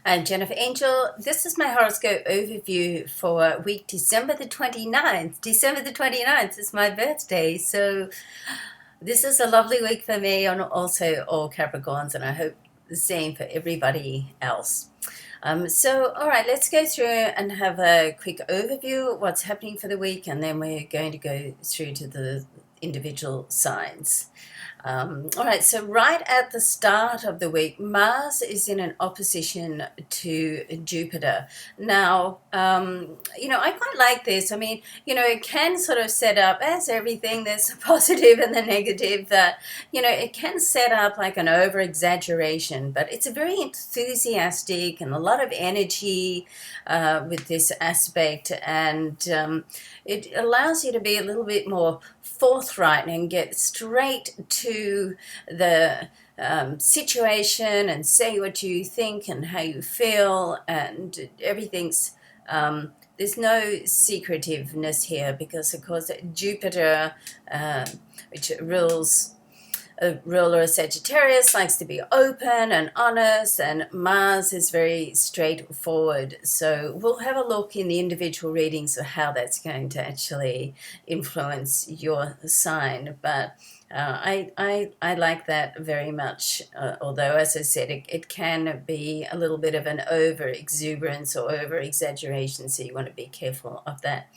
I'm Jennifer Angel. This is my horoscope overview for week December the 29th. December the 29th is my birthday, so this is a lovely week for me and also all Capricorns, and I hope the same for everybody else. All right, let's go through and have a quick overview of what's happening for the week, and then we're going to go through to the individual signs. All right, so right at the start of the week, Mars is in an opposition to Jupiter. Now, I quite like this. I mean, it can sort of set up, as everything, there's the positive and the negative, that, it can set up like an over exaggeration, but it's a very enthusiastic and a lot of energy with this aspect, and it allows you to be a little bit more forthright and get straight to the situation and say what you think and how you feel, and everything's there's no secretiveness here, because of course Jupiter, which rules a ruler of Sagittarius, likes to be open and honest, and Mars is very straightforward. So we'll have a look in the individual readings of how that's going to actually influence your sign. But I like that very much, although, as I said, it can be a little bit of an over exuberance or over exaggeration, so you want to be careful of that.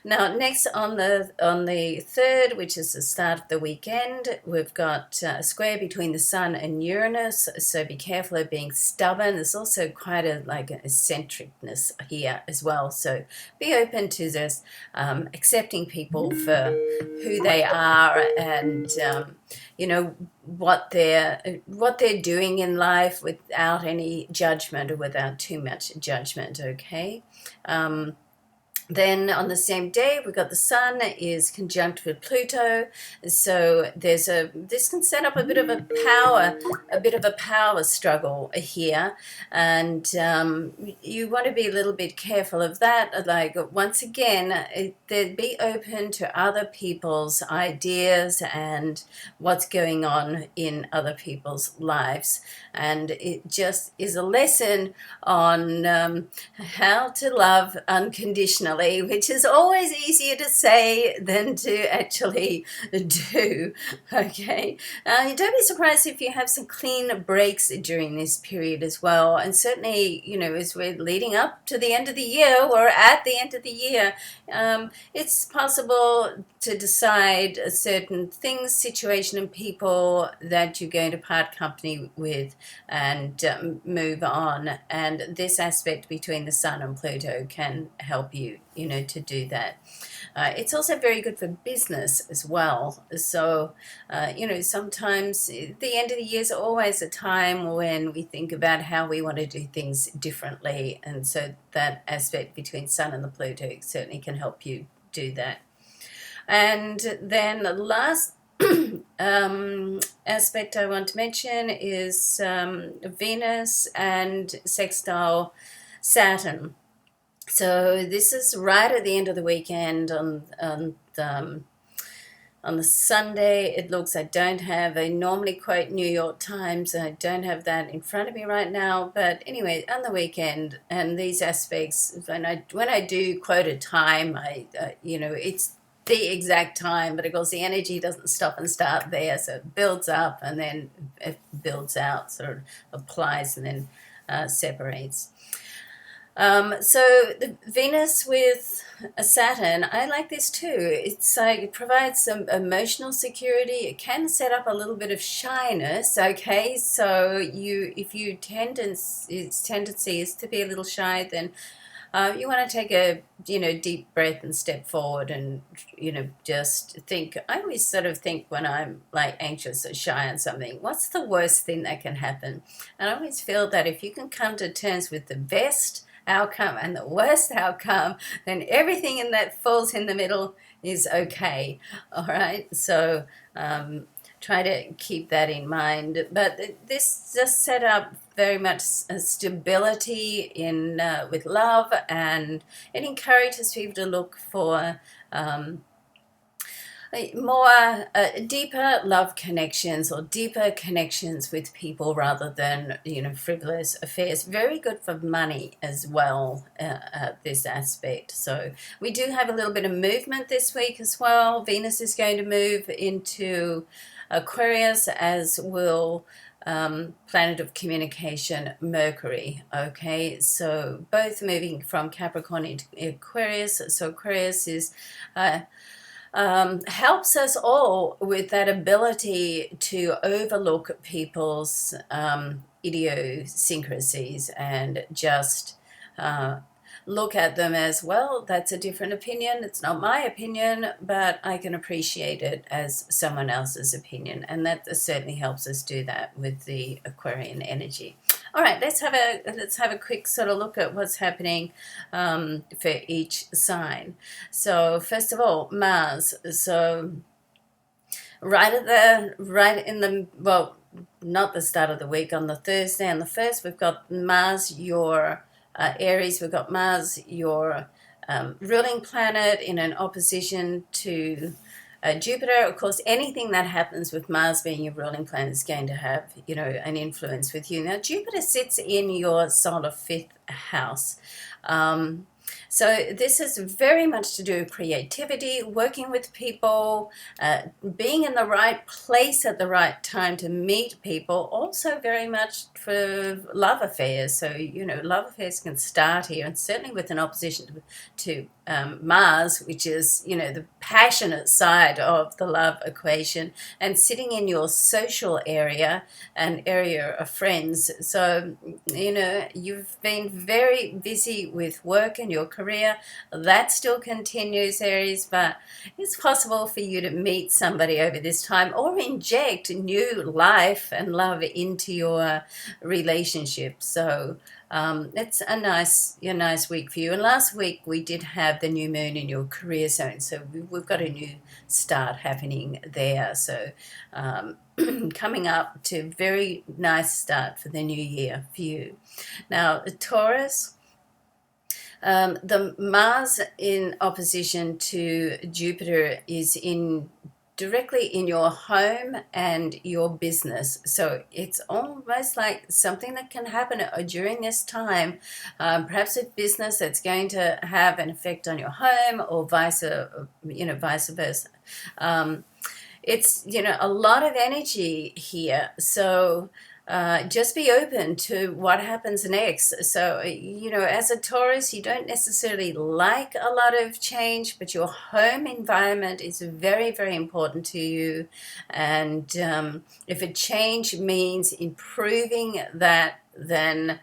Now, next on the 3rd, which is the start of the weekend, we've got a square between the Sun and Uranus, so be careful of being stubborn. There's also quite an eccentricness here as well, so be open to this, accepting people for who they are, and what they're doing in life without any judgment or without too much judgment. Okay. Then on the same day, we've got the Sun is conjunct with Pluto, so this can set up a bit of a power struggle here, and you want to be a little bit careful of that. Like, once again, be open to other people's ideas and what's going on in other people's lives, and it just is a lesson on how to love unconditionally, which is always easier to say than to actually do. Okay, don't be surprised if you have some clean breaks during this period as well, and certainly, as we're leading up to the end of the year or at the end of the year, it's possible to decide a certain things, situation, and people that you're going to part company with and move on. And this aspect between the Sun and Pluto can help you, to do that. It's also very good for business as well. So, sometimes the end of the year is always a time when we think about how we want to do things differently. And so that aspect between Sun and the Pluto certainly can help you do that. And then the last aspect I want to mention is Venus and sextile Saturn. So this is right at the end of the weekend on the Sunday. It looks, I don't have, I normally quote New York Times, and I don't have that in front of me right now, but anyway, on the weekend, and these aspects, when I do quote a time, it's the exact time, but of course the energy doesn't stop and start there, so it builds up and then it builds out, sort of applies and then separates. So the Venus with a Saturn, I like this too. It's like it provides some emotional security. It can set up a little bit of shyness. Okay, so if your tendency is to be a little shy, then you want to take a deep breath and step forward, and just think. I always sort of think, when I'm like anxious or shy on something, what's the worst thing that can happen? And I always feel that if you can come to terms with the best outcome and the worst outcome, then everything in that falls in the middle is okay. All right, so try to keep that in mind. But this just set up very much stability in with love, and it encourages people to look for more deeper love connections or deeper connections with people rather than, frivolous affairs. Very good for money as well, this aspect. So we do have a little bit of movement this week as well. Venus is going to move into Aquarius, as will planet of communication, Mercury. Okay, so both moving from Capricorn into Aquarius. So Aquarius is helps us all with that ability to overlook people's idiosyncrasies and just look at them as, well, that's a different opinion. It's not my opinion, but I can appreciate it as someone else's opinion. And that certainly helps us do that with the Aquarian energy. All right, let's have a quick sort of look at what's happening for each sign. So first of all, Mars. So right in the, well, not the start of the week, on the Thursday, on the 1st, we've got Mars, your Aries. We've got Mars, your ruling planet, in an opposition to Jupiter. Of course, anything that happens with Mars being your ruling planet is going to have, an influence with you. Now, Jupiter sits in your solar 5th house. So this is very much to do with creativity, working with people, being in the right place at the right time to meet people. Also very much for love affairs. So, love affairs can start here, and certainly with an opposition to Mars, which is, the passionate side of the love equation, and sitting in your social area, an area of friends. So, you've been very busy with work and your career. That still continues, Aries, but it's possible for you to meet somebody over this time or inject new life and love into your relationship. So it's a nice week for you. And last week we did have the new moon in your career zone, so we've got a new start happening there. So coming up to very nice start for the new year for you. Now, Taurus. The Mars in opposition to Jupiter is directly in your home and your business. So it's almost like something that can happen during this time, perhaps a business that's going to have an effect on your home, or vice versa. It's, a lot of energy here. So just be open to what happens next. So, as a Taurus, you don't necessarily like a lot of change, but your home environment is very, very important to you. And if a change means improving that, then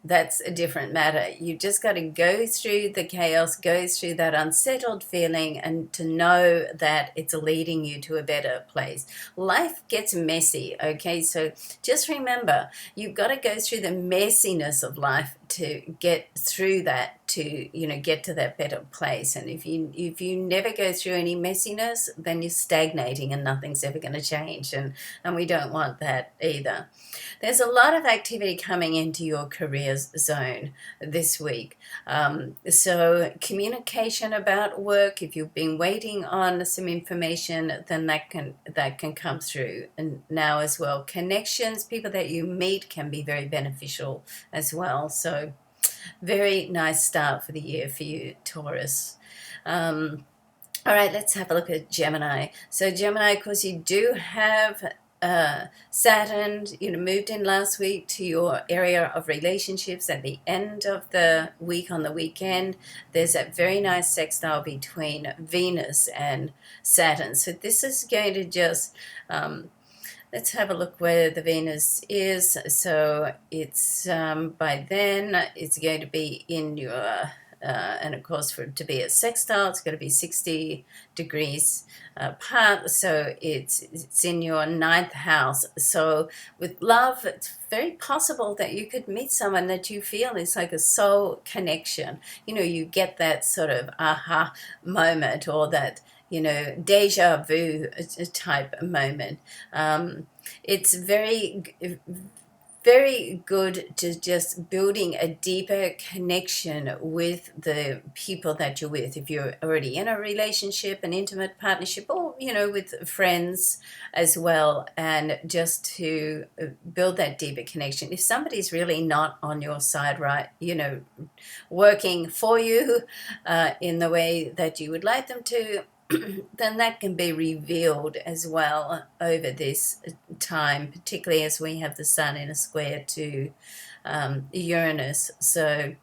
that's a different matter. You just got to go through the chaos, go through that unsettled feeling, and to know that it's leading you to a better place. Life gets messy, okay? So just remember, you've got to go through the messiness of life to get through that, to get to that better place. And if you never go through any messiness, then you're stagnating and nothing's ever going to change, and we don't want that either. There's a lot of activity coming into your career zone this week. So communication about work, if you've been waiting on some information, then that can come through and now as well. Connections, people that you meet, can be very beneficial as well. So very nice start for the year for you, Taurus. All right, let's have a look at Gemini. So Gemini, of course, you do have Saturn, moved in last week to your area of relationships at the end of the week. On the weekend, there's a very nice sextile between Venus and Saturn. So this is going to just, let's have a look where the Venus is. So it's, by then, it's going to be in your, and of course, for it to be a sextile, it's going to be 60 degrees apart. So it's in your 9th house. So with love, it's very possible that you could meet someone that you feel is like a soul connection. You get that sort of aha moment, or that deja vu type moment. It's very very good to just building a deeper connection with the people that you're with. If you're already in a relationship, an intimate partnership, or, with friends as well, and just to build that deeper connection. If somebody's really not on your side, right, working for you in the way that you would like them to, then that can be revealed as well over this time, particularly as we have the sun in a square to Uranus. So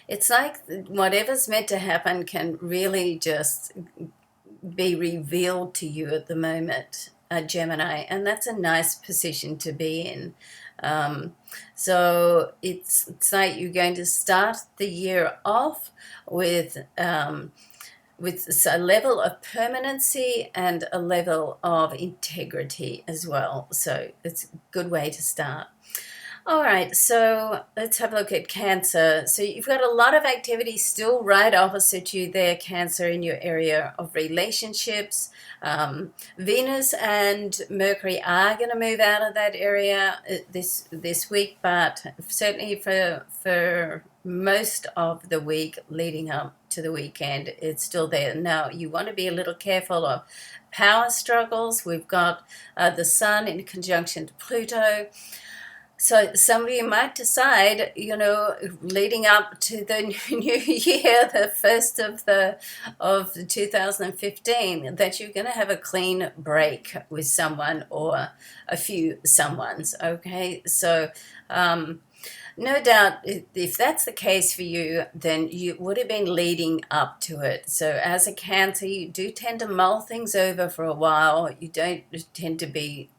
it's like whatever's meant to happen can really just be revealed to you at the moment, Gemini, and that's a nice position to be in. So it's like you're going to start the year off with a level of permanency and a level of integrity as well. So it's a good way to start. All right, so let's have a look at Cancer. So you've got a lot of activity still right opposite you there, Cancer, in your area of relationships. Venus and Mercury are going to move out of that area this week, but certainly for most of the week leading up to the weekend, it's still there. Now, you want to be a little careful of power struggles. We've got the Sun in conjunction to Pluto. So some of you might decide, leading up to the new year, the first of 2015, that you're going to have a clean break with someone or a few someones. Okay, so no doubt, if that's the case for you, then you would have been leading up to it. So as a Cancer, you do tend to mull things over for a while. You don't tend to be,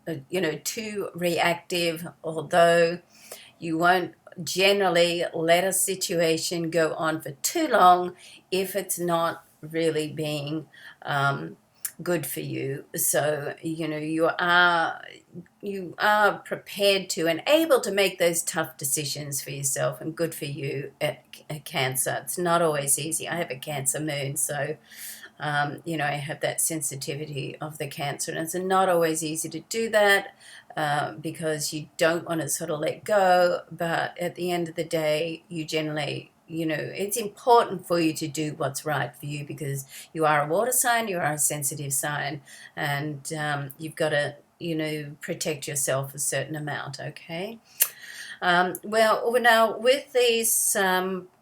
too reactive, although you won't generally let a situation go on for too long if it's not really being good for you. So, you are prepared to and able to make those tough decisions for yourself, and good for you at Cancer. It's not always easy. I have a Cancer moon, so I have that sensitivity of the Cancer, and it's not always easy to do that because you don't want to sort of let go, but at the end of the day, you generally, it's important for you to do what's right for you, because you are a water sign, you are a sensitive sign, and you've got to, protect yourself a certain amount, okay? Well, now with these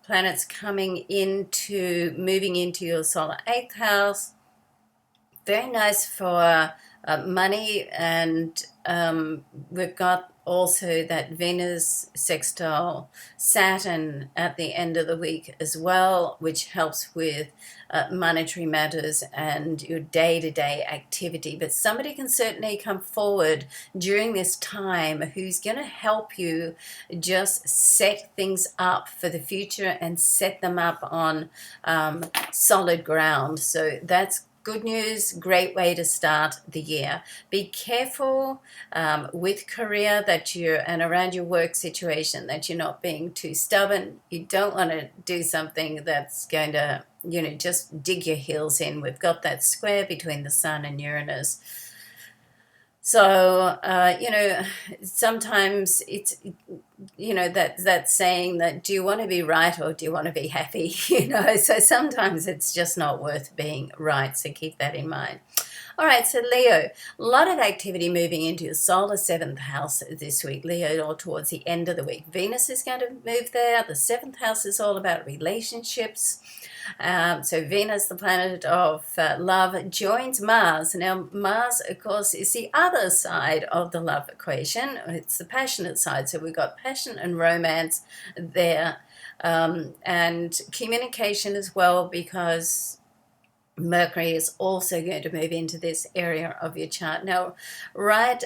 planets moving into your solar 8th house, very nice for money, and we've got also that Venus sextile Saturn at the end of the week as well, which helps with monetary matters and your day-to-day activity. But somebody can certainly come forward during this time who's going to help you just set things up for the future and set them up on solid ground. So that's good news, great way to start the year. Be careful with career and around your work situation, that you're not being too stubborn. You don't want to do something that's going to, just dig your heels in. We've got that square between the Sun and Uranus. So, sometimes it's, that saying that, do you want to be right or do you want to be happy? So sometimes it's just not worth being right. So keep that in mind. All right, so Leo, a lot of activity moving into your solar 7th house this week, Leo, or towards the end of the week. Venus is going to move there. The 7th house is all about relationships. So Venus, the planet of love, joins Mars. Now, Mars, of course, is the other side of the love equation. It's the passionate side. So we've got passion and romance there, and communication as well, because Mercury is also going to move into this area of your chart. Now, right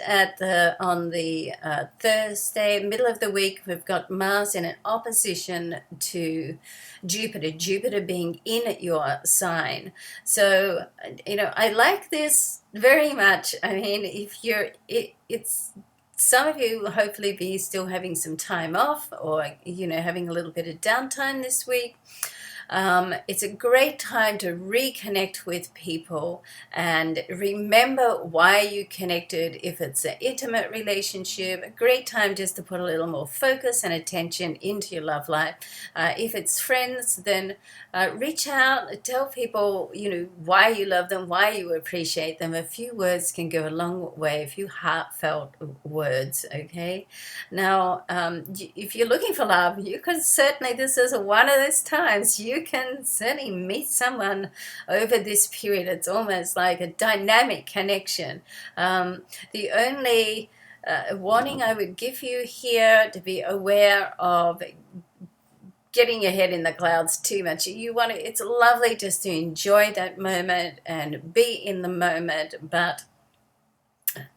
on the Thursday, middle of the week, we've got Mars in an opposition to Jupiter, Jupiter being in your sign. So, I like this very much. I mean, it's some of you hopefully be still having some time off, or, having a little bit of downtime this week. It's a great time to reconnect with people and remember why you connected. If it's an intimate relationship, a great time just to put a little more focus and attention into your love life. If it's friends, then reach out, tell people, why you love them, why you appreciate them. A few words can go a long way, a few heartfelt words, okay? Now, if you're looking for love, you can certainly, this is one of those times, you can certainly meet someone over this period. It's almost like a dynamic connection. The only warning I would give you here, to be aware of getting your head in the clouds too much. It's lovely just to enjoy that moment and be in the moment, but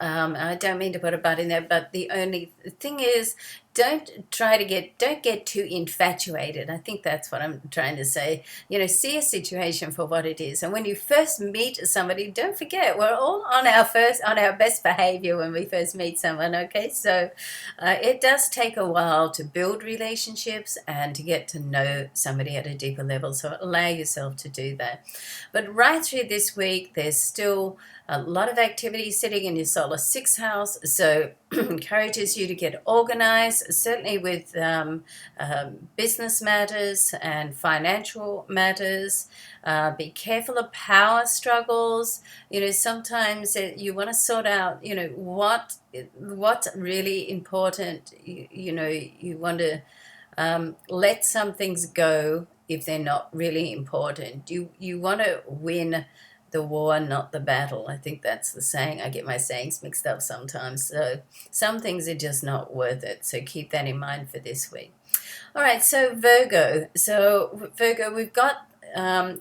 I don't mean to put a but in there, but the only thing is, don't get too infatuated. I think that's what I'm trying to say. See a situation for what it is. And when you first meet somebody, don't forget, we're all on our best behavior when we first meet someone, okay? So it does take a while to build relationships and to get to know somebody at a deeper level. So allow yourself to do that. But right through this week, there's still a lot of activity sitting in your solar 6th house, so encourages you to get organized, certainly with business matters and financial matters. Be careful of power struggles. Sometimes you want to sort out, what's really important. You want to let some things go if they're not really important. You want to win the war, not the battle. I think that's the saying. I get my sayings mixed up sometimes. So some things are just not worth it. So keep that in mind for this week. All right, so Virgo. So Virgo, we've got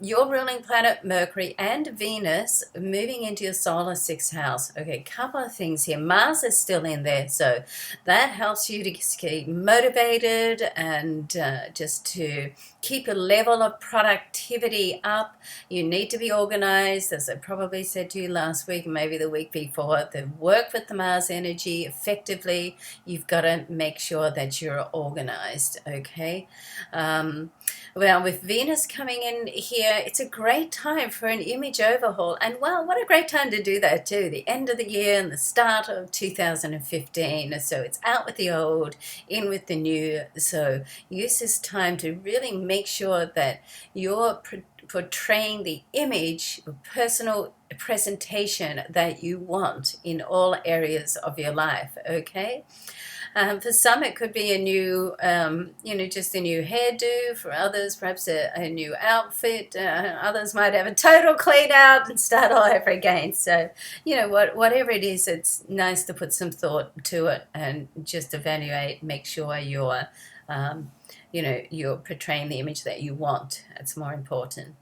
your ruling planet Mercury and Venus moving into your solar 6th house. Okay, couple of things here. Mars is still in there, so that helps you to keep motivated and just to keep a level of productivity up. You need to be organized, as I probably said to you last week, maybe the week before. To work with the Mars energy effectively, you've got to make sure that you're organized, okay? Well, with Venus coming in here, it's a great time for an image overhaul. And well, what a great time to do that too. The end of the year and the start of 2015. So it's out with the old, in with the new. So use this time to really make sure that you're portraying the image, personal presentation that you want in all areas of your life, okay? For some, it could be a new, just a new hairdo. For others, perhaps a new outfit. Others might have a total clean out and start all over again. So, whatever it is, it's nice to put some thought to it and just evaluate, make sure you're portraying the image that you want. That's more important.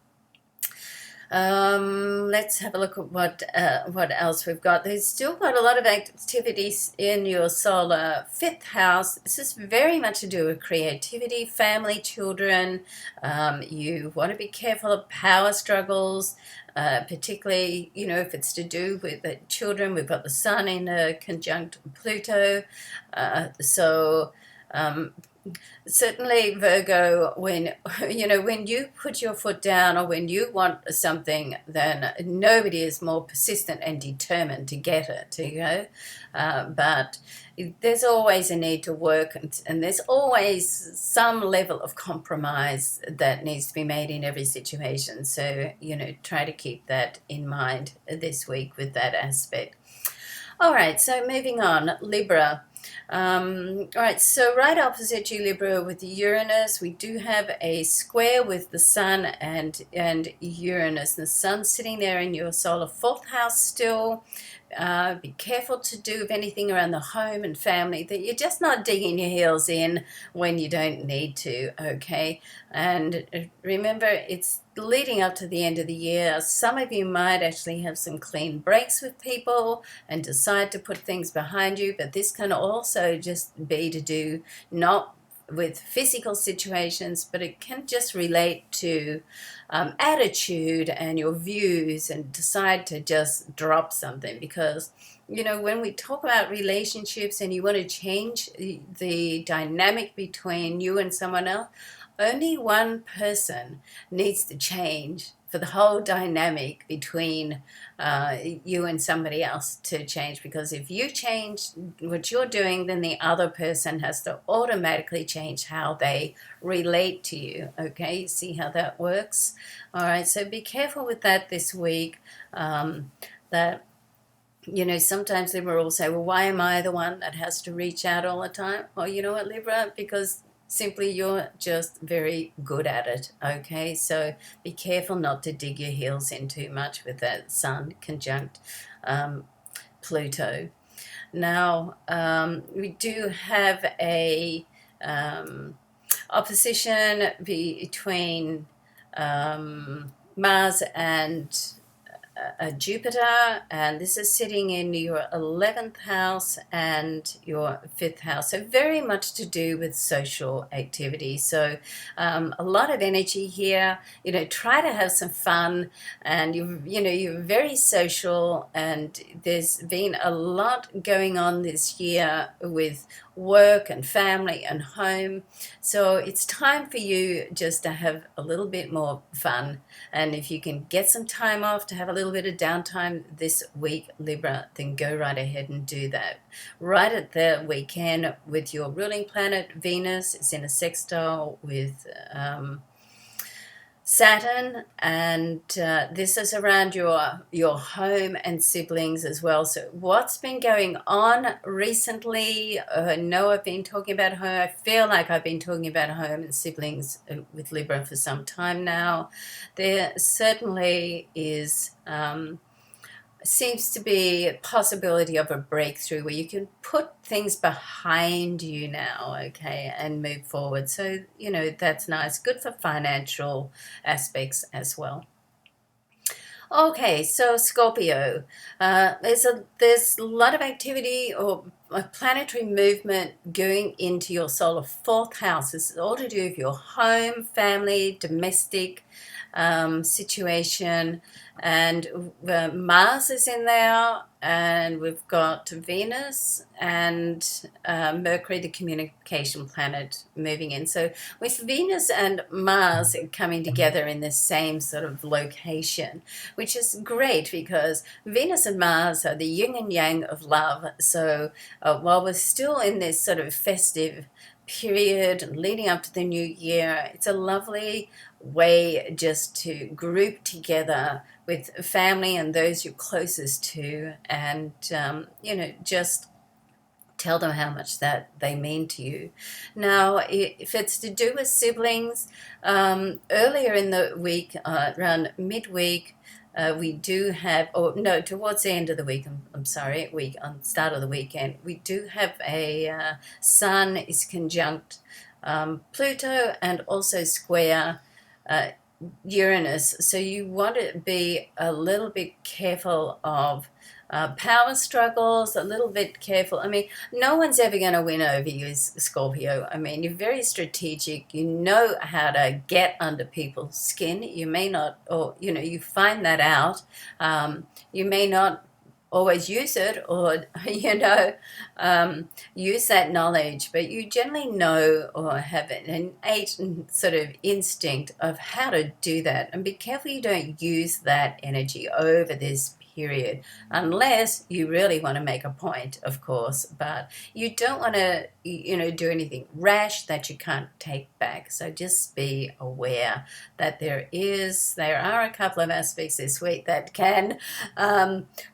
Let's have a look at what else we've got. There's still got a lot of activities in your solar 5th house. This is very much to do with creativity, family, children. You want to be careful of power struggles, particularly, if it's to do with the children. We've got the Sun in a conjunct Pluto. Certainly, Virgo, when you put your foot down or when you want something, then nobody is more persistent and determined to get it, but there's always a need to work, and there's always some level of compromise that needs to be made in every situation. So, try to keep that in mind this week with that aspect. All right, so moving on, Libra. All right, so right opposite you, Libra, with Uranus, we do have a square with the Sun and Uranus. The Sun sitting there in your solar 4th house still. Be careful to do of anything around the home and family that you're just not digging your heels in when you don't need to, okay? And remember, it's leading up to the end of the year. Some of you might actually have some clean breaks with people and decide to put things behind you, but this can also just be to do not with physical situations, but it can just relate to attitude and your views, and decide to just drop something because when we talk about relationships and you want to change the dynamic between you and someone else, only one person needs to change for the whole dynamic between you and somebody else to change. Because if you change what you're doing, then the other person has to automatically change how they relate to you. Okay, you see how that works? All right, so be careful with that this week. That sometimes Libra will say, well, why am I the one that has to reach out all the time? Well, you know what, Libra? Because simply you're just very good at it, okay? So be careful not to dig your heels in too much with that Sun conjunct Pluto. Now, we do have a opposition between Mars and Jupiter, and this is sitting in your 11th house and your 5th house, so very much to do with social activity. So a lot of energy here. Try to have some fun, and you're very social, and there's been a lot going on this year with work and family and home, so it's time for you just to have a little bit more fun. And if you can get some time off to have a little bit of downtime this week, Libra, then go right ahead and do that. Right at the weekend with your ruling planet, Venus, is in a sextile with Saturn, and this is around your home and siblings as well. So what's been going on recently? I know I've been talking about home. I feel like I've been talking about home and siblings with Libra for some time now. There certainly is seems to be a possibility of a breakthrough where you can put things behind you now, okay, and move forward. So, that's nice. Good for financial aspects as well. Okay, so Scorpio, there's a lot of activity or a planetary movement going into your solar 4th house. This is all to do with your home, family, domestic situation, and Mars is in there, and we've got Venus and Mercury, the communication planet, moving in. So with Venus and Mars coming together in the same sort of location, which is great because Venus and Mars are the yin and yang of love. So while we're still in this sort of festive period leading up to the new year, it's a lovely way just to group together with family and those you're closest to, and just tell them how much that they mean to you. Now, if it's to do with siblings, earlier in the week, around midweek, we do have, or no, towards the end of the week, I'm sorry, week on start of the weekend, we do have a Sun is conjunct Pluto and also square Uranus. So you want to be a little bit careful of power struggles, a little bit careful. I mean, no one's ever going to win over you, Scorpio. I mean, you're very strategic. You know how to get under people's skin. You may not, or, you find that out. You may not always use it, or use that knowledge, but you generally know or have an innate sort of instinct of how to do that. And be careful you don't use that energy over this period, unless you really want to make a point, of course, but you don't want to do anything rash that you can't take back. So just be aware that there are a couple of aspects this week that can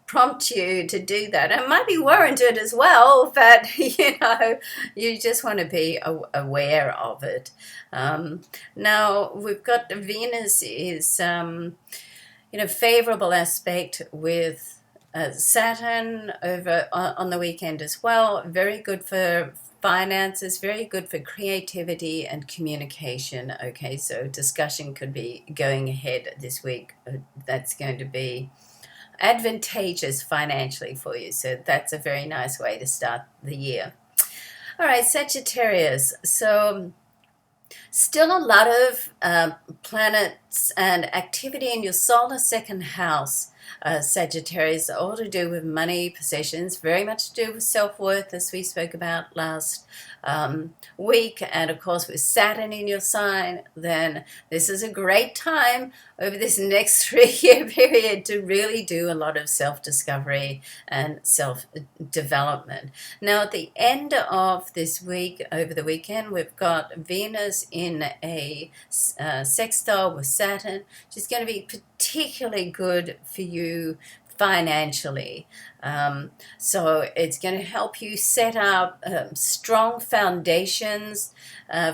prompt you to do that. It might be warranted as well, but you just want to be aware of it. Now we've got Venus is favorable aspect with Saturn over on the weekend as well. Very good for finances, very good for creativity and communication. Okay, so discussion could be going ahead this week. That's going to be advantageous financially for you. So that's a very nice way to start the year. All right, Sagittarius. So still a lot of planets and activity in your solar 2nd house. Sagittarius, all to do with money, possessions, very much to do with self-worth, as we spoke about last week. And of course, with Saturn in your sign, then this is a great time over this next 3-year period to really do a lot of self-discovery and self-development. Now, at the end of this week, over the weekend, we've got Venus in a sextile with Saturn, which is going to be particularly good for you financially. So it's going to help you set up strong foundations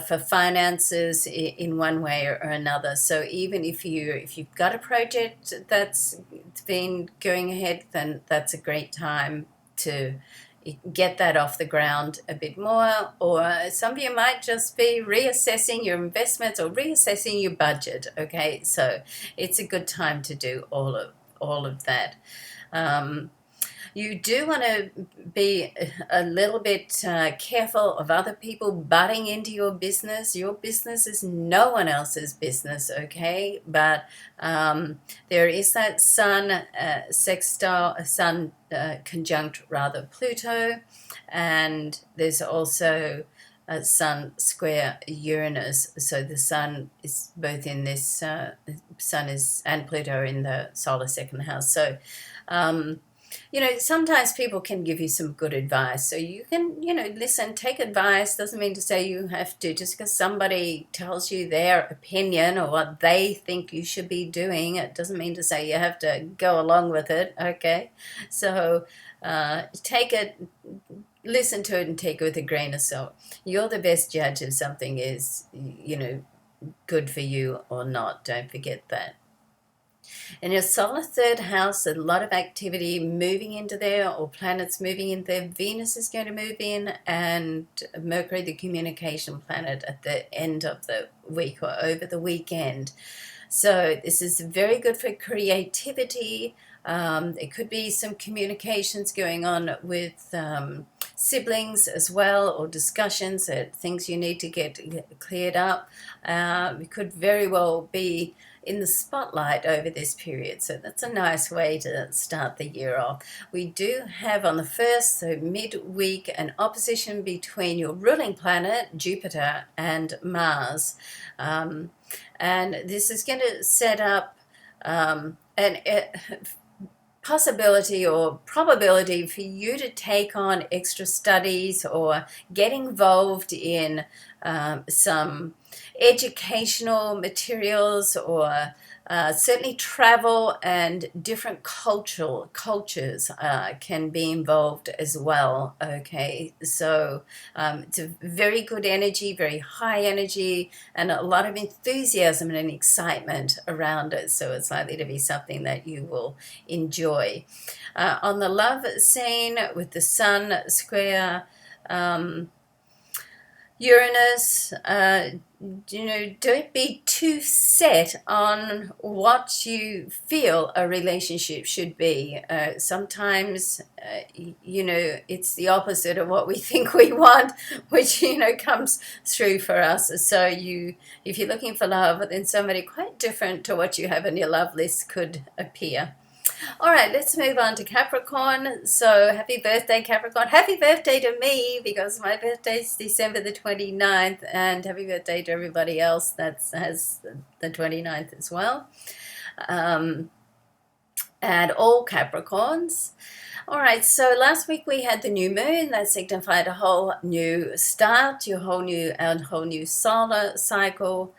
for finances in one way or another. So even if you've got a project that's been going ahead, then that's a great time to get that off the ground a bit more. Or some of you might just be reassessing your investments or reassessing your budget. Okay, so it's a good time to do all of that. You do want to be a little bit careful of other people butting into your business. Your business is no one else's business, okay? But there is that Sun sextile, Sun conjunct rather Pluto, and there's also Sun square Uranus. So the Sun is both in this, Sun is and Pluto in the solar second house. So sometimes people can give you some good advice. So you can, listen, take advice. Doesn't mean to say you have to, just because somebody tells you their opinion or what they think you should be doing, it doesn't mean to say you have to go along with it, okay? So take it, listen to it and take it with a grain of salt. You're the best judge if something is, good for you or not. Don't forget that. In your solar third house, a lot of activity moving into there, or planets moving in there. Venus is going to move in, and Mercury, the communication planet, at the end of the week or over the weekend. So this is very good for creativity. There could be some communications going on with siblings as well, or discussions, things you need to get cleared up. It could very well be in the spotlight over this period. So that's a nice way to start the year off. We do have on the 1st, so midweek, an opposition between your ruling planet, Jupiter, and Mars. And this is going to set up an possibility or probability for you to take on extra studies or get involved in some educational materials, or certainly travel, and different cultures can be involved as well, okay? So it's a very good energy, very high energy, and a lot of enthusiasm and excitement around it, so it's likely to be something that you will enjoy. On the love scene, with the Sun square Uranus, don't be too set on what you feel a relationship should be. Sometimes, it's the opposite of what we think we want, which, comes through for us. So if you're looking for love, then somebody quite different to what you have in your love list could appear. All right, let's move on to Capricorn. So happy birthday, Capricorn. Happy birthday to me, because my birthday is December the 29th, and happy birthday to everybody else that has the 29th as well. And all Capricorns. All right, so last week we had the new moon that signified a whole new start, a whole new solar cycle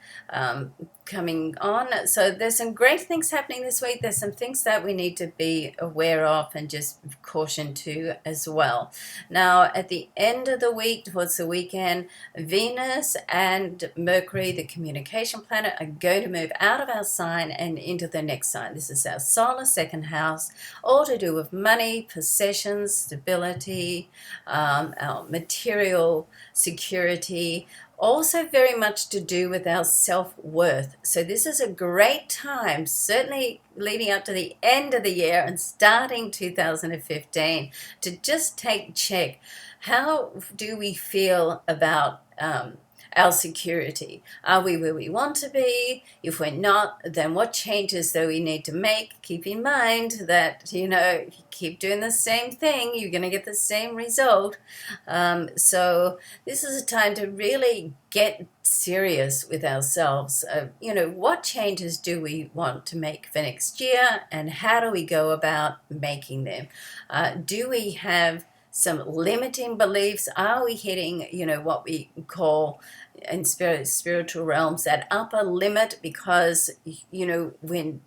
coming on. So there's some great things happening this week. There's some things that we need to be aware of and just caution to as well. Now, at the end of the week, towards the weekend, Venus and Mercury, the communication planet, are going to move out of our sign and into the next sign. This is our solar second house, all to do with money, possessions, stability, our material security, also very much to do with our self-worth. So this is a great time, certainly leading up to the end of the year and starting 2015, to just check, how do we feel about our security. Are we where we want to be? If we're not, then what changes do we need to make? Keep in mind that, you know, if you keep doing the same thing, you're going to get the same result. So this is a time to really get serious with ourselves. You know, what changes do we want to make for next year, and how do we go about making them? Do we have some limiting beliefs? Are we hitting, you know, what we call in spiritual realms that upper limit, because, you know, when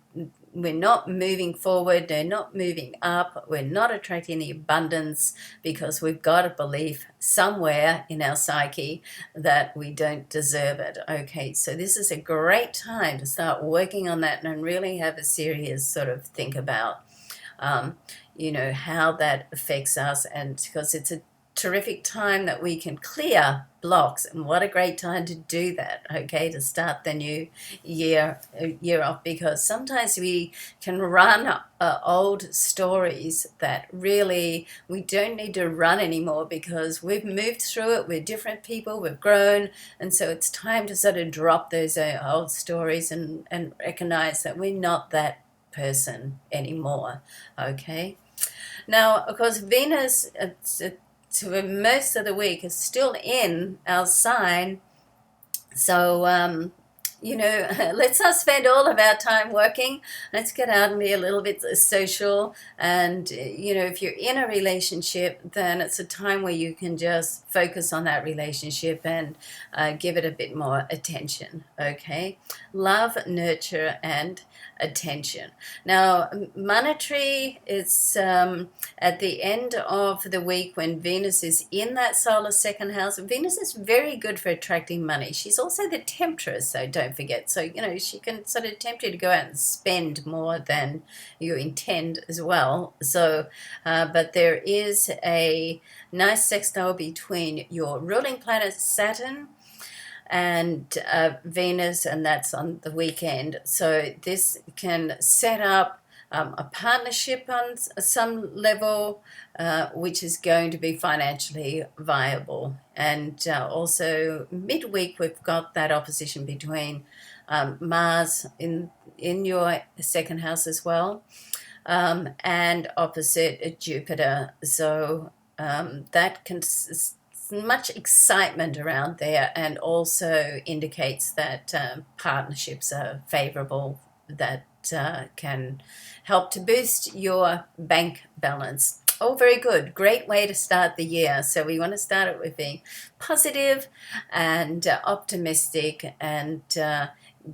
we're not moving forward, they're not moving up, we're not attracting the abundance because we've got a belief somewhere in our psyche that we don't deserve it. Okay, so this is a great time to start working on that and really have a serious sort of think about you know, how that affects us, and because it's a terrific time that we can clear blocks, and what a great time to do that, okay, to start the new year off, because sometimes we can run old stories that really we don't need to run anymore, because we've moved through it, we're different people, we've grown, and so it's time to sort of drop those old stories and recognize that we're not that person anymore. Okay, now of course Venus to most of the week is still in our sign, so you know, let's not spend all of our time working. Let's get out and be a little bit social. And, you know, if you're in a relationship, then it's a time where you can just focus on that relationship and give it a bit more attention, okay? Love, nurture, and attention. Now, monetary is at the end of the week when Venus is in that solar second house. Venus is very good for attracting money. She's also the temptress, so don't forget. So, you know, she can sort of tempt you to go out and spend more than you intend as well. So, but there is a nice sextile between your ruling planet Saturn and Venus, and that's on the weekend. So this can set up a partnership on some level, which is going to be financially viable. And also midweek, we've got that opposition between Mars in your second house as well, and opposite Jupiter. So that can much excitement around there, and also indicates that partnerships are favorable, that can help to boost your bank balance. Oh, very good. Great way to start the year. So we want to start it with being positive and optimistic, and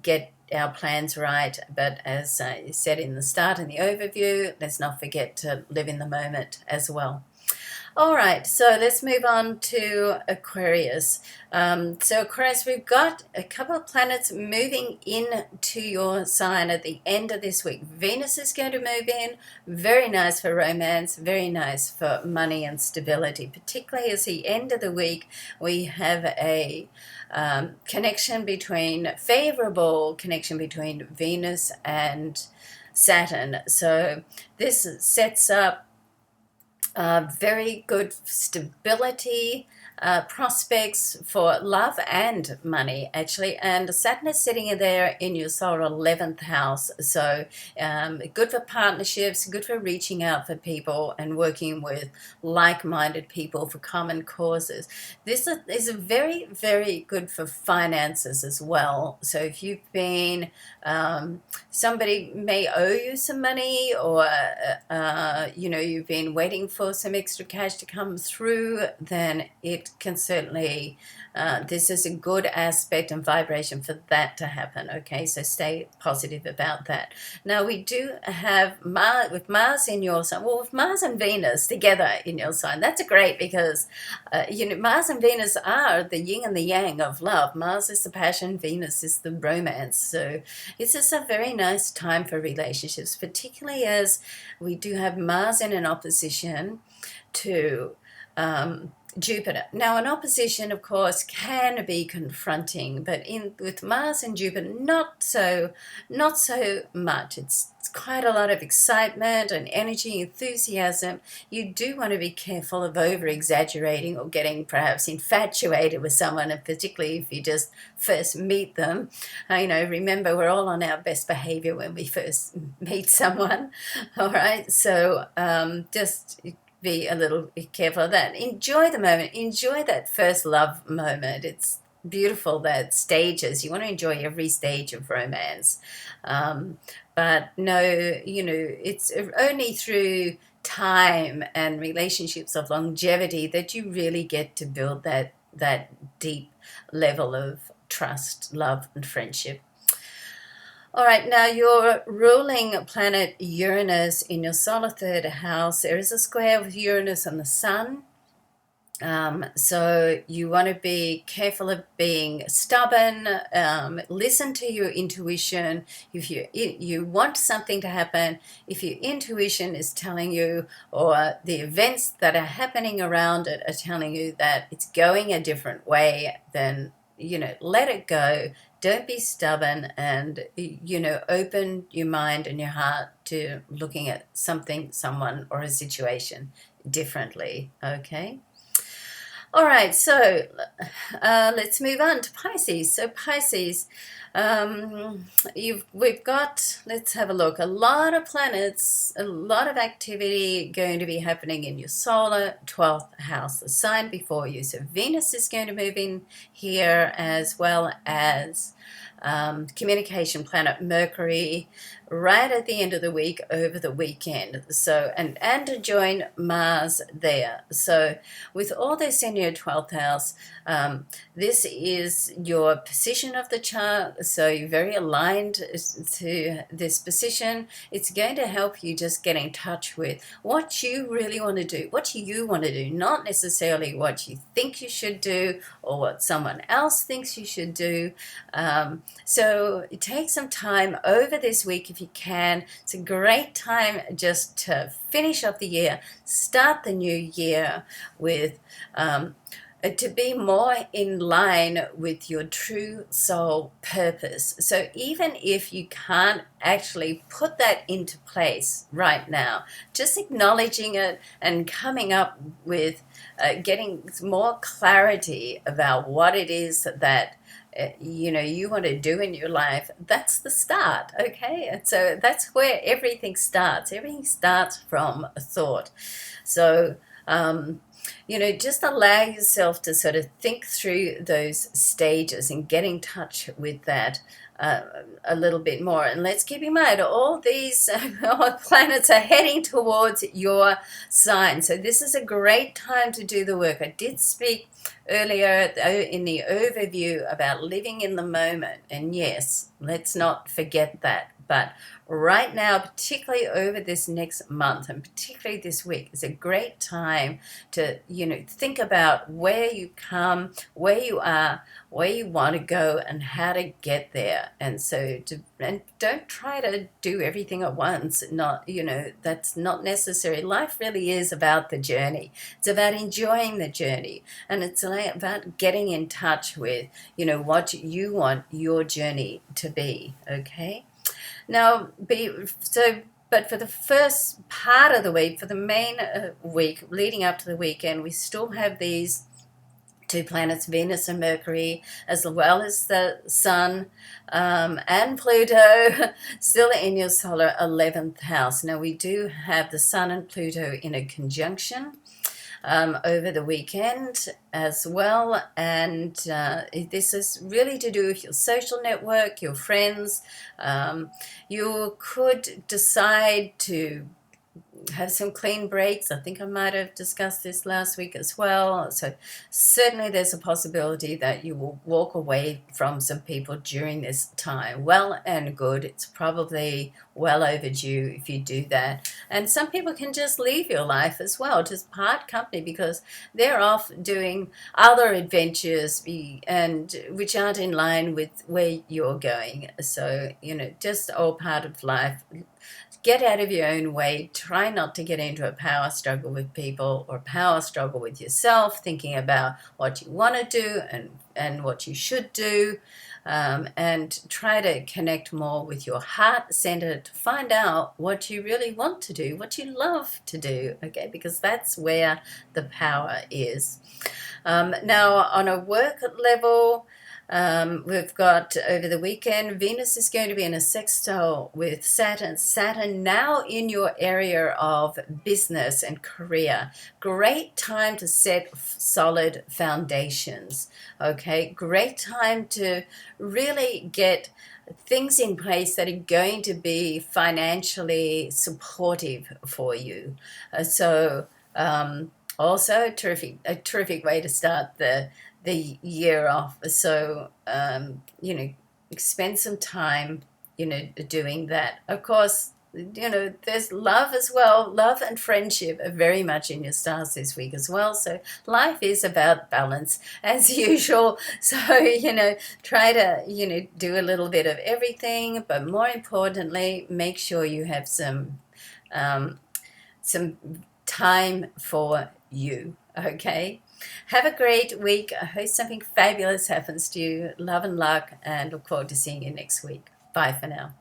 get our plans right. But as I said in the start in the overview, let's not forget to live in the moment as well. All right, so let's move on to Aquarius. So Aquarius, we've got a couple of planets moving into your sign at the end of this week. Venus is going to move in, very nice for romance, very nice for money and stability, particularly as the end of the week we have a favorable connection between Venus and Saturn. So this sets up very good stability, prospects for love and money, actually. And Saturn is sitting in there in your solar 11th house. So good for partnerships, good for reaching out for people and working with like-minded people for common causes. This is very, very good for finances as well. So if you've been, somebody may owe you some money, or you know, you've been waiting for some extra cash to come through, then it can certainly, this is a good aspect and vibration for that to happen. Okay, so stay positive about that. Now we do have with Mars in your sign, well, with Mars and Venus together in your sign, that's great, because you know, Mars and Venus are the yin and the yang of love. Mars is the passion, Venus is the romance. So this is a very nice time for relationships, particularly as we do have Mars in an opposition to Jupiter. Now, an opposition, of course, can be confronting, but with Mars and Jupiter, not so much. It's quite a lot of excitement and energy, enthusiasm. You do want to be careful of over-exaggerating or getting perhaps infatuated with someone, and particularly if you just first meet them. Remember, we're all on our best behavior when we first meet someone. All right, so just be a little bit careful of that. Enjoy the moment. Enjoy that first love moment. It's beautiful, that stages. You want to enjoy every stage of romance. But no, it's only through time and relationships of longevity that you really get to build that deep level of trust, love, and friendship. All right, now your ruling planet Uranus in your solar third house, there is a square with Uranus and the Sun. So you want to be careful of being stubborn. Listen to your intuition. If you want something to happen, if your intuition is telling you, or the events that are happening around it are telling you that it's going a different way, then let it go. Don't be stubborn, and open your mind and your heart to looking at something, someone, or a situation differently. Okay. All right, so let's move on to Pisces. So Pisces, we've got, let's have a look, a lot of planets, a lot of activity going to be happening in your solar 12th house, the sign before you. So Venus is going to move in here, as well as communication planet Mercury right at the end of the week, over the weekend. So and to join Mars there. So with all this in your 12th house, this is your position of the chart, so you're very aligned to this position. It's going to help you just get in touch with what you really want to do. What do you want to do? Not necessarily what you think you should do or what someone else thinks you should do. So take some time over this week if you can. It's a great time just to finish up the year, start the new year with to be more in line with your true soul purpose. So even if you can't actually put that into place right now, just acknowledging it and coming up with getting more clarity about what it is that you want to do in your life, that's the start. Okay, and so that's where everything starts. Everything starts from a thought. So just allow yourself to sort of think through those stages and get in touch with that a little bit more. And let's keep in mind, all these planets are heading towards your sign. So this is a great time to do the work. I did speak earlier in the overview about living in the moment. And yes, let's not forget that. But right now, particularly over this next month and particularly this week, is a great time to, think about where you come, where you are, where you want to go, and how to get there. And so, and don't try to do everything at once. That's not necessary. Life really is about the journey. It's about enjoying the journey, and it's about getting in touch with, what you want your journey to be. Okay. Now, but for the first part of the week, for the main week leading up to the weekend, we still have these two planets, Venus and Mercury, as well as the Sun and Pluto, still in your solar 11th house. Now, we do have the Sun and Pluto in a conjunction over the weekend as well, and this is really to do with your social network, your friends. You could decide to have some clean breaks. I think I might have discussed this last week as well. So certainly there's a possibility that you will walk away from some people during this time. Well and good. It's probably well overdue if you do that. And some people can just leave your life as well, just part company, because they're off doing other adventures and which aren't in line with where you're going. So, just all part of life. Get out of your own way. Try not to get into a power struggle with people or power struggle with yourself, thinking about what you want to do and and what you should do, and try to connect more with your heart center to find out what you really want to do, what you love to do, okay, because that's where the power is. Now, on a work level, we've got over the weekend, Venus is going to be in a sextile with Saturn. Saturn now in your area of business and career. Great time to set solid foundations. Okay, great time to really get things in place that are going to be financially supportive for you. Also a terrific way to start the year off. So spend some time doing that. Of course, there's love as well. Love and friendship are very much in your stars this week as well. So life is about balance as usual. So try to do a little bit of everything, but more importantly, make sure you have some time for you. Okay, have a great week. I hope something fabulous happens to you. Love and luck, and look forward to seeing you next week. Bye for now.